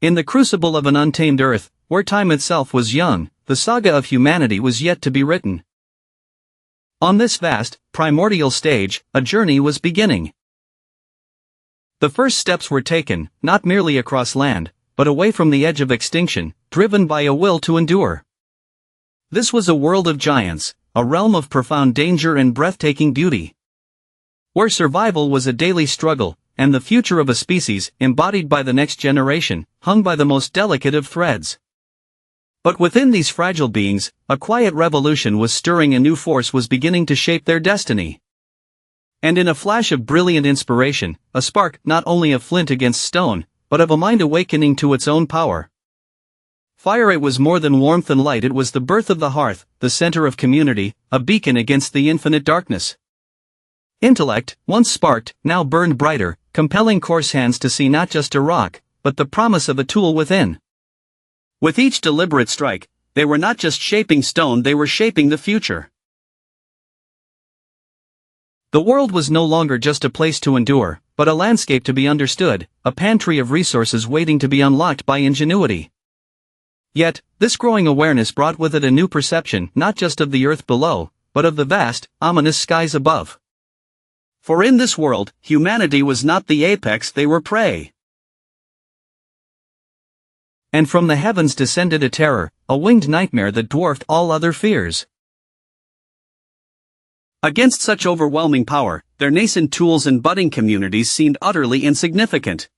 In the crucible of an untamed earth, where time itself was young, the saga of humanity was yet to be written. On this vast, primordial stage, a journey was beginning. The first steps were taken, not merely across land, but away from the edge of extinction, driven by a will to endure. This was a world of giants, a realm of profound danger and breathtaking beauty, where survival was a daily struggle, and the future of a species, embodied by the next generation, hung by the most delicate of threads. But within these fragile beings, a quiet revolution was stirring. A new force was beginning to shape their destiny. And in a flash of brilliant inspiration, a spark not only of flint against stone, but of a mind awakening to its own power. Fire, it was more than warmth and light, it was the birth of the hearth, the center of community, a beacon against the infinite darkness. Intellect, once sparked, now burned brighter, compelling coarse hands to see not just a rock, but the promise of a tool within. With each deliberate strike, they were not just shaping stone, they were shaping the future. The world was no longer just a place to endure, but a landscape to be understood, a pantry of resources waiting to be unlocked by ingenuity. Yet, this growing awareness brought with it a new perception, not just of the earth below, but of the vast, ominous skies above. For in this world, humanity was not the apex, they were prey. And from the heavens descended a terror, a winged nightmare that dwarfed all other fears. Against such overwhelming power, their nascent tools and budding communities seemed utterly insignificant.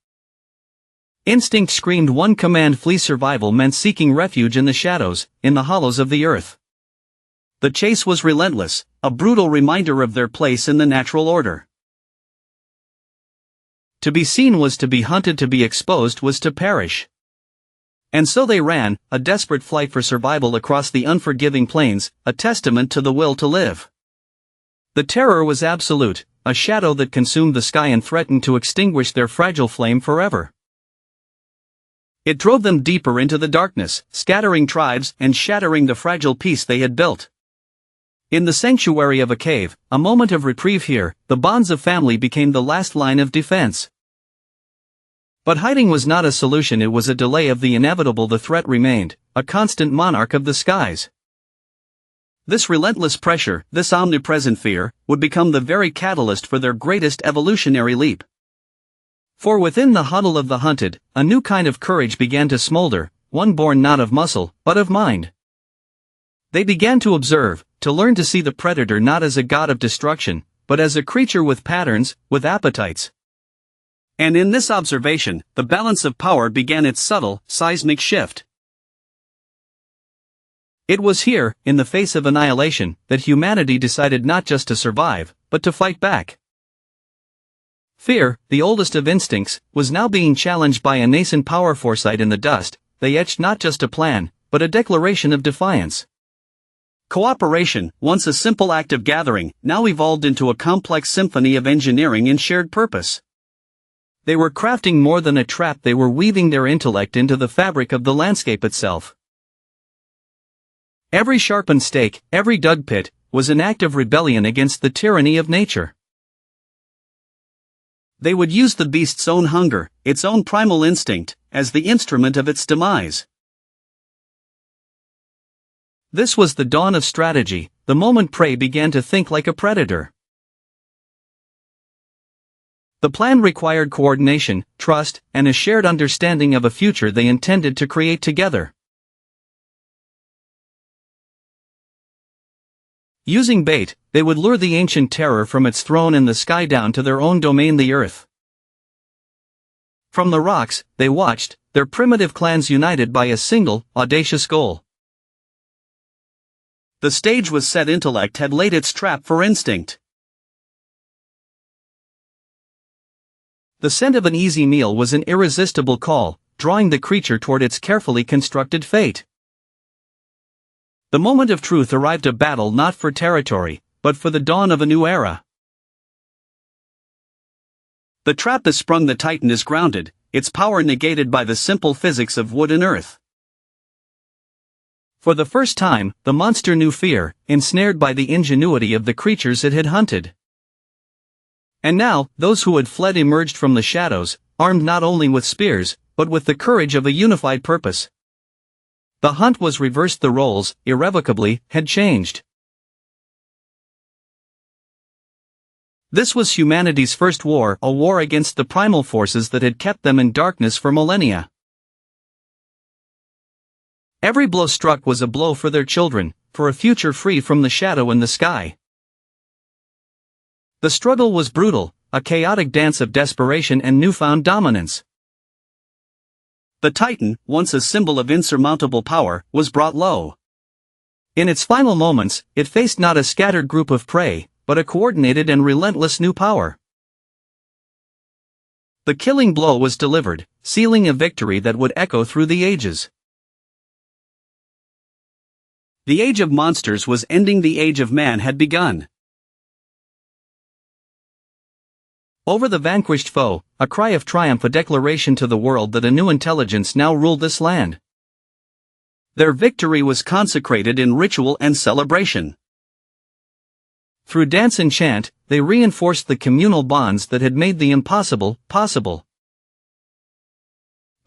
Instinct screamed one command: flee. Survival meant seeking refuge in the shadows, in the hollows of the earth. The chase was relentless, a brutal reminder of their place in the natural order. To be seen was to be hunted, to be exposed was to perish. And so they ran, a desperate flight for survival across the unforgiving plains, a testament to the will to live. The terror was absolute, a shadow that consumed the sky and threatened to extinguish their fragile flame forever. It drove them deeper into the darkness, scattering tribes and shattering the fragile peace they had built. In the sanctuary of a cave, a moment of reprieve here, the bonds of family became the last line of defense. But hiding was not a solution, it was a delay of the inevitable. The threat remained, a constant monarch of the skies. This relentless pressure, this omnipresent fear, would become the very catalyst for their greatest evolutionary leap. For within the huddle of the hunted, a new kind of courage began to smolder, one born not of muscle, but of mind. They began to observe, to learn to see the predator not as a god of destruction, but as a creature with patterns, with appetites. And in this observation, the balance of power began its subtle, seismic shift. It was here, in the face of annihilation, that humanity decided not just to survive, but to fight back. Fear, the oldest of instincts, was now being challenged by a nascent power. Foresight in the dust, they etched not just a plan, but a declaration of defiance. Cooperation, once a simple act of gathering, now evolved into a complex symphony of engineering and shared purpose. They were crafting more than a trap, they were weaving their intellect into the fabric of the landscape itself. Every sharpened stake, every dug pit, was an act of rebellion against the tyranny of nature. They would use the beast's own hunger, its own primal instinct, as the instrument of its demise. This was the dawn of strategy, the moment prey began to think like a predator. The plan required coordination, trust, and a shared understanding of a future they intended to create together. Using bait, they would lure the ancient terror from its throne in the sky down to their own domain, the earth. From the rocks, they watched, their primitive clans united by a single, audacious goal. The stage was set, intellect had laid its trap for instinct. The scent of an easy meal was an irresistible call, drawing the creature toward its carefully constructed fate. The moment of truth arrived, a battle not for territory, but for the dawn of a new era. The trap is sprung, the titan is grounded, its power negated by the simple physics of wood and earth. For the first time, the monster knew fear, ensnared by the ingenuity of the creatures it had hunted. And now, those who had fled emerged from the shadows, armed not only with spears, but with the courage of a unified purpose. The hunt was reversed, the roles, irrevocably, had changed. This was humanity's first war, a war against the primal forces that had kept them in darkness for millennia. Every blow struck was a blow for their children, for a future free from the shadow in the sky. The struggle was brutal, a chaotic dance of desperation and newfound dominance. The Titan, once a symbol of insurmountable power, was brought low. In its final moments, it faced not a scattered group of prey, but a coordinated and relentless new power. The killing blow was delivered, sealing a victory that would echo through the ages. The age of monsters was ending, the age of man had begun. Over the vanquished foe, a cry of triumph, a declaration to the world that a new intelligence now ruled this land. Their victory was consecrated in ritual and celebration. Through dance and chant, they reinforced the communal bonds that had made the impossible possible.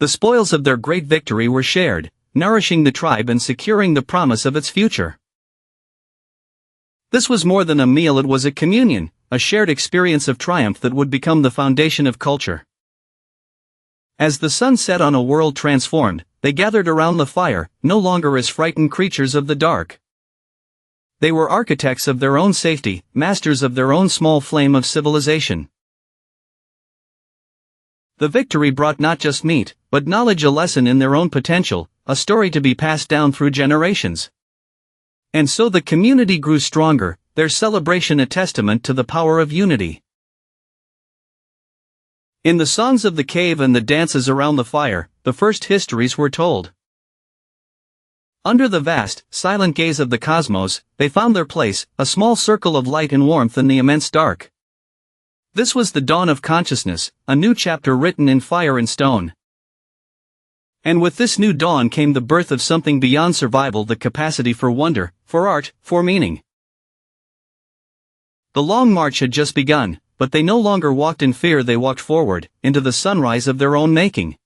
The spoils of their great victory were shared, nourishing the tribe and securing the promise of its future. This was more than a meal, it was a communion, a shared experience of triumph that would become the foundation of culture. As the sun set on a world transformed, they gathered around the fire, no longer as frightened creatures of the dark. They were architects of their own safety, masters of their own small flame of civilization. The victory brought not just meat, but knowledge, a lesson in their own potential, a story to be passed down through generations. And so the community grew stronger, their celebration a testament to the power of unity. In the songs of the cave and the dances around the fire, the first histories were told. Under the vast, silent gaze of the cosmos, they found their place, a small circle of light and warmth in the immense dark. This was the dawn of consciousness, a new chapter written in fire and stone. And with this new dawn came the birth of something beyond survival, the capacity for wonder, for art, for meaning. The long march had just begun, but they no longer walked in fear, they walked forward, into the sunrise of their own making.